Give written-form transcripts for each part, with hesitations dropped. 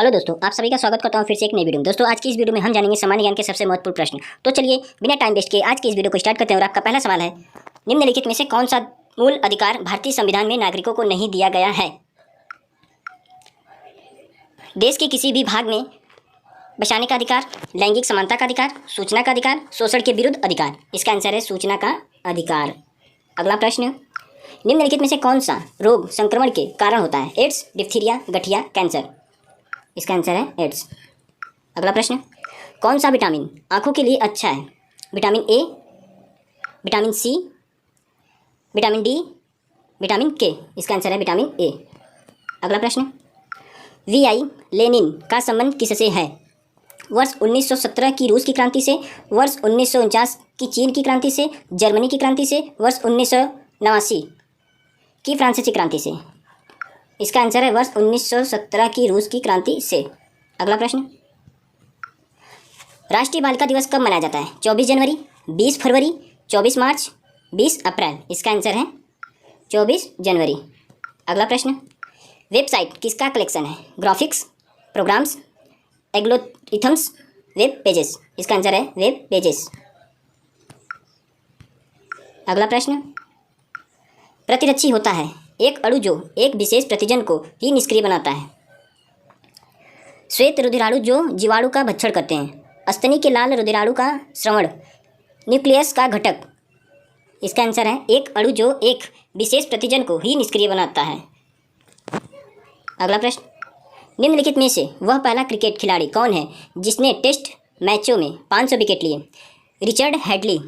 Hello दोस्तों, आप सभी का स्वागत करता हूं फिर से एक नई वीडियो में। दोस्तों, आज की इस वीडियो में हम जानेंगे सामान्य ज्ञान के सबसे महत्वपूर्ण प्रश्न। तो चलिए बिना टाइम वेस्ट किए आज की इस वीडियो को स्टार्ट करते हैं। और आपका पहला सवाल है, निम्नलिखित में से कौन सा मूल अधिकार भारतीय संविधान में नागरिकों को नहीं दिया गया है? देश के किसी भी भाग में बसाने का अधिकार, लैंगिक समानता का अधिकार, सूचना का अधिकार, शोषण के विरुद्ध अधिकार। इसका आंसर है सूचना का अधिकार। अगला प्रश्न, निम्नलिखित में से कौन सा रोग संक्रमण के कारण होता है? एड्स, डिप्थीरिया, गठिया, कैंसर। इसका आंसर है एड्स। अगला प्रश्न, कौन सा विटामिन आंखों के लिए अच्छा है? Vitamin A, vitamin C, vitamin D, vitamin K. इसका आंसर है विटामिन ए। अगला प्रश्न, वीआई लेनिन का संबंध किससे है? वर्ष 1917 की रूस की क्रांति से, वर्ष 1949 की चीन की क्रांति से, जर्मनी की क्रांति से, वर्ष 1989 की फ्रांसीसी क्रांति से। इसका आंसर है वर्ष 1917 की रूस की क्रांति से। अगला प्रश्न, राष्ट्रीय बालिका दिवस कब मनाया जाता है? 24 जनवरी, 20 फरवरी, 24 मार्च, 20 अप्रैल। इसका आंसर है 24 जनवरी। अगला प्रश्न, वेबसाइट किसका कलेक्शन है? Graphics, programs, algorithms, web pages. इसका आंसर है वेब पेजेस। अगला प्रश्न, प्रतिरक्षी होता है एक अणु जो एक विशेष प्रतिजन को ही निष्क्रिय बनाता है। श्वेत रुधिराणु जो जीवाणु का भक्षण करते हैं। स्तनी के लाल रुधिराणु का श्रवण, न्यूक्लियस का घटक। इसका आंसर है एक अणु जो एक विशेष प्रतिजन को ही निष्क्रिय बनाता है। अगला प्रश्न, निम्नलिखित में से वह पहला क्रिकेट खिलाड़ी कौन है जिसने टेस्ट मैचों में 500 विकेट लिए? Richard Hadlee,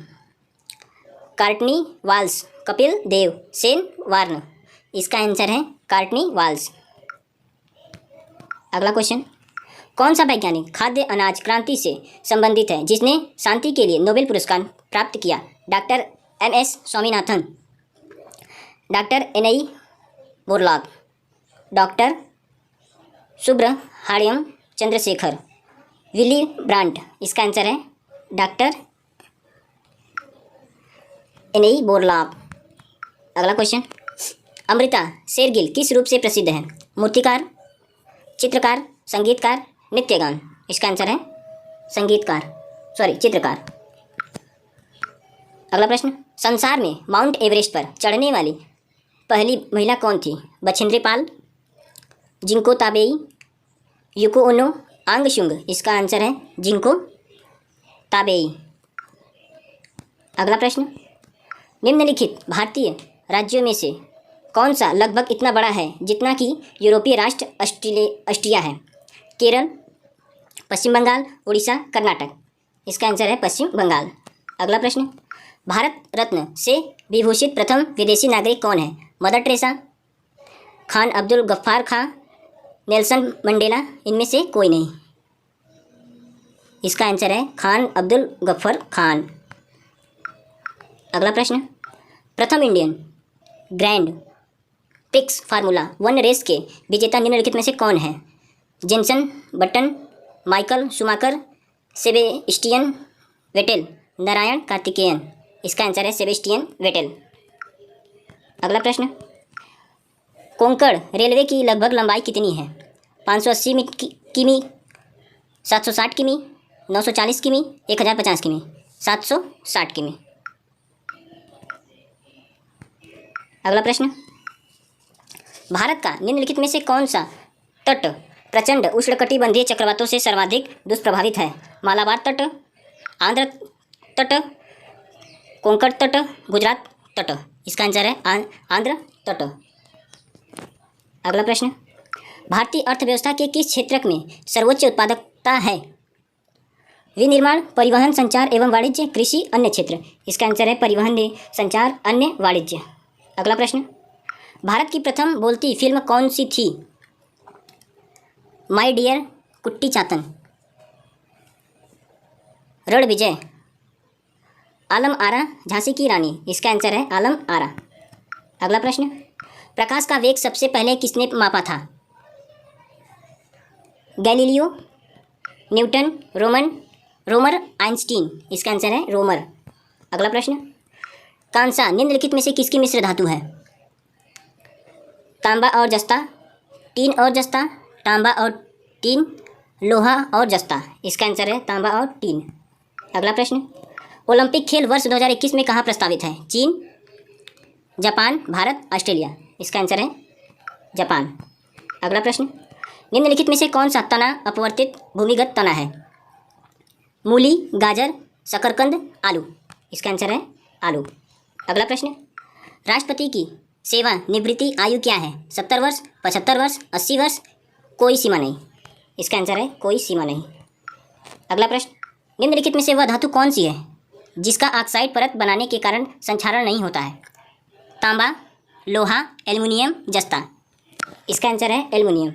Cartney Waals, Kapil Dev, Shane Warne. इसका आंसर है कार्टनी वाल्स। अगला क्वेश्चन, कौन सा वैज्ञानिक खाद्य अनाज क्रांति से संबंधित है जिसने शांति के लिए नोबेल पुरस्कार प्राप्त किया? Doctor M S. Swaminathan, doctor N I. Borlaug, doctor Subrahmanyam Chandrasekhar, Willy Brandt. इसका आंसर है डॉक्टर एन.आई. बोरलॉग। अगला क्वेश्चन, अमृता शेरगिल किस रूप से प्रसिद्ध है? मूर्तिकार, चित्रकार, संगीतकार, नृत्यगान। इसका आंसर है चित्रकार। अगला प्रश्न, संसार में माउंट एवरेस्ट पर चढ़ने वाली पहली महिला कौन थी? Bachendri Pal, ginkgo Tabei, UCO ओनो, आंग शुंग। इसका आंसर है जिंको ताबेई। अगला प्रश्न, निम्नलिखित भारतीय राज्यों में से कौन सा लगभग इतना बड़ा है जितना कि यूरोपीय राष्ट्र ऑस्ट्रिया है? केरल, पश्चिम बंगाल, उड़ीसा, कर्नाटक। इसका आंसर है पश्चिम बंगाल। अगला प्रश्न, भारत रत्न से विभूषित प्रथम विदेशी नागरिक कौन है? मदर टेरेसा, खान अब्दुल गफ्फार खां, नेल्सन मंडेला। इनमें से कोई नहीं। इसका आंसर है खान अब्दुल गफ्फार खान। अगला प्रश्न, प्रथम Indian Grand Prix formula 1 race के विजेता निम्नलिखित में से कौन है? Jenson Button, Michael Schumacher, Sebastian Vettel, Narayan Karthikeyan. इसका आंसर है सेबेस्टियन वेटेल। अगला प्रश्न, कोंकण रेलवे की लगभग लंबाई कितनी है? 580 किमी, 760 किमी, 940 किमी, 1050 किमी। 760 किमी। अगला प्रश्न, भारत का निम्नलिखित में से कौन सा तट प्रचंड उष्णकटिबंधीय चक्रवातों से सर्वाधिक दुष्प्रभावित है? मालाबार तट, आंध्र तट, कोंकण तट, गुजरात तट। इसका आंसर है आंध्र तट। अगला प्रश्न, भारतीय अर्थव्यवस्था के किस क्षेत्र में सर्वोच्च उत्पादकता है? विनिर्माण, परिवहन, संचार एवं वाणिज्य, कृषि, अन्य क्षेत्र। इसका आंसर है परिवहन, संचार, अन्य, वाणिज्य। अगला प्रश्न, भारत की प्रथम बोलती फिल्म कौन सी थी? माय डियर कुट्टी चातन, रण विजय, आलम आरा, झांसी की रानी। इसका आंसर है आलम आरा। अगला प्रश्न, प्रकाश का वेग सबसे पहले किसने मापा था? Galileo, Newton, Roemer, Einstein. इसका आंसर है रोमर। अगला प्रश्न, कांसा निम्नलिखित में से किसकी मिश्र धातु है? तांबा और जस्ता, टीन और जस्ता, तांबा और टीन, लोहा और जस्ता। इसका आंसर है तांबा और टीन। अगला प्रश्न, ओलंपिक खेल वर्ष 2021 में कहाँ प्रस्तावित है? चीन, जापान, भारत, ऑस्ट्रेलिया। इसका आंसर है जापान। अगला प्रश्न, निम्नलिखित में से कौन सा तना अपवर्तित भूमिगत तना है? मूली, गाजर, शकरकंद, आलू। इसका आंसर है आलू। अगला प्रश्न, राष्ट्रपति की सेवानिवृत्ति आयु क्या है? 70 वर्ष, 75 वर्ष, 80 वर्ष, कोई सीमा नहीं। इसका आंसर है कोई सीमा नहीं। अगला प्रश्न, निम्नलिखित में से वह धातु कौन सी है जिसका ऑक्साइड परत बनाने के कारण संक्षारण नहीं होता है? तांबा, लोहा, एल्युमिनियम, जस्ता। इसका आंसर है एल्युमिनियम।